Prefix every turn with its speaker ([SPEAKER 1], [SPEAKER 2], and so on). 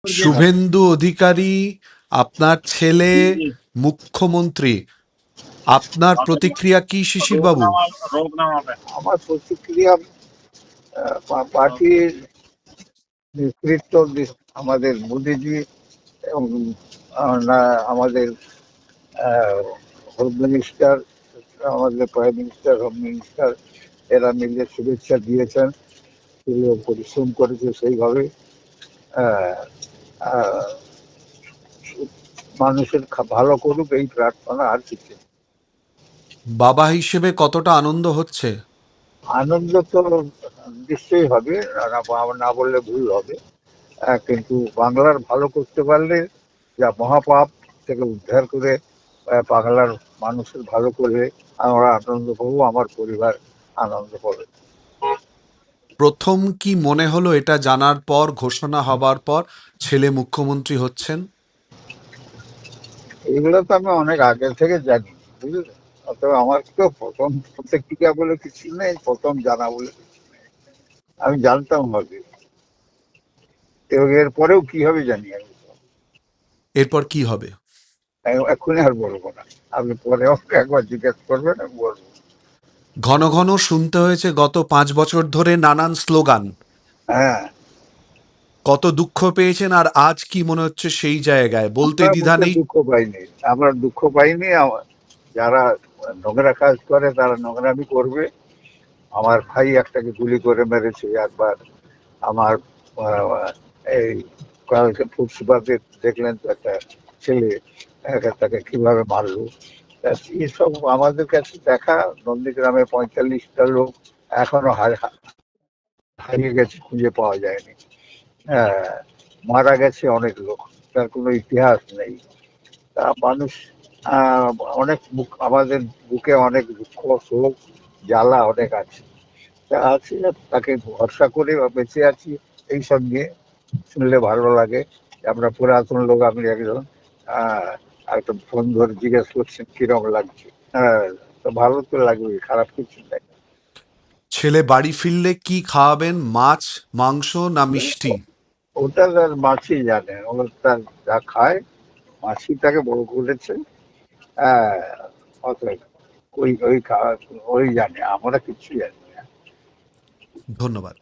[SPEAKER 1] শুভেন্দু অধিকারী আপনার ছেলে মুখ্যমন্ত্রী, আপনার প্রতিক্রিয়া কি শিশির বাবু?
[SPEAKER 2] আমার প্রতিক্রিয়া পার্টির নেতৃত্ব আমাদের মোদিজি এবং আমাদের হোম মিনিস্টার, আমাদের প্রাইম মিনিস্টার, হোম মিনিস্টার এরা মিলে শুভেচ্ছা দিয়েছেন, পরিশ্রম করেছে সেইভাবে। আহ, আহ, মানুষের ভালো করুক এই প্রার্থনা, আর কিছু।
[SPEAKER 1] বাবা হিসেবে কতটা আনন্দ হচ্ছে?
[SPEAKER 2] আনন্দ তো নিশ্চয়ই হবে, না বললে ভুল হবে। কিন্তু বাংলার ভালো করতে পারলে, যা মহাপাপ থেকে উদ্ধার করে বাংলার মানুষের ভালো করে আমরা আনন্দ পাবো, আমার পরিবার আনন্দ পাবে।
[SPEAKER 1] প্রথম কি মনে হলো এটা জানার পর, ঘোষণা হবার পর ছেলে মুখ্যমন্ত্রী হচ্ছেন?
[SPEAKER 2] এগুলো তো আমি অনেক আগে থেকে জানি, বুঝলেন। অতএব আমার তো প্রথম প্রতিক্রিয়া বলে কিছু নেই, প্রথম জানা বলে কিছু নেই। আমি জানতাম হবে, এবং এরপরেও কি হবে জানি আমি।
[SPEAKER 1] এরপর কি হবে?
[SPEAKER 2] এক্ষুনি আর বলবো না, আপনি পরে একবার জিজ্ঞেস করবেন, আমি বলবো।
[SPEAKER 1] ঘন ঘন শুনতে হয়েছে গত 5 বছর ধরে নানান স্লোগান।
[SPEAKER 2] হ্যাঁ,
[SPEAKER 1] কত দুঃখ পেয়েছেন, আর আজ কি মনে হচ্ছে সেই জায়গায় বলতে
[SPEAKER 2] আমরা
[SPEAKER 1] দ্বিধা
[SPEAKER 2] মোটে
[SPEAKER 1] নেই?
[SPEAKER 2] দুঃখ পাইনি, আমরা দুঃখ পাইনি। যারা নোংরা কাজ করে তারা নোংরামি করবে। আমার ভাই একটাকে গুলি করে মেরেছে একবার। আমার এই কালকে ফুটপাতে দেখলেন তো একটা ছেলে, তাকে কিভাবে মারলো। এসব আমাদের কাছে দেখা। নন্দীগ্রামে 45টা লোক এখনো হারিয়ে গেছে, খুঁজে পাওয়া যায়নি। হ্যাঁ, মারা গেছে অনেক লোক, তার কোনো ইতিহাস নেই। তা মানুষ আহ, অনেক আমাদের বুকে অনেক দুঃখ, শোক, জ্বালা অনেক আছে। তা আছে, তাকে ভরসা করে বেঁচে আছি। এইসব নিয়ে শুনলে ভালো লাগে। আমরা পুরাতন লোক, আমি একজন একটা ফোন ধরে জিজ্ঞেস করছেন কিরকম লাগছে। হ্যাঁ, তো ভালো তো লাগবে, খারাপ কিছু নেই।
[SPEAKER 1] ছেলে বাড়ি ফিরলে কি খাওয়াবেন? মাছ, মাংস না মিষ্টি?
[SPEAKER 2] ওটা তার মাছি জানে, ও তার যা খায়, মাছি তাকে বড় করেছে। হ্যাঁ, অতএব ওই ওই খাওয়া ওই জানে, আমরা কিচ্ছু জানি না।
[SPEAKER 1] ধন্যবাদ।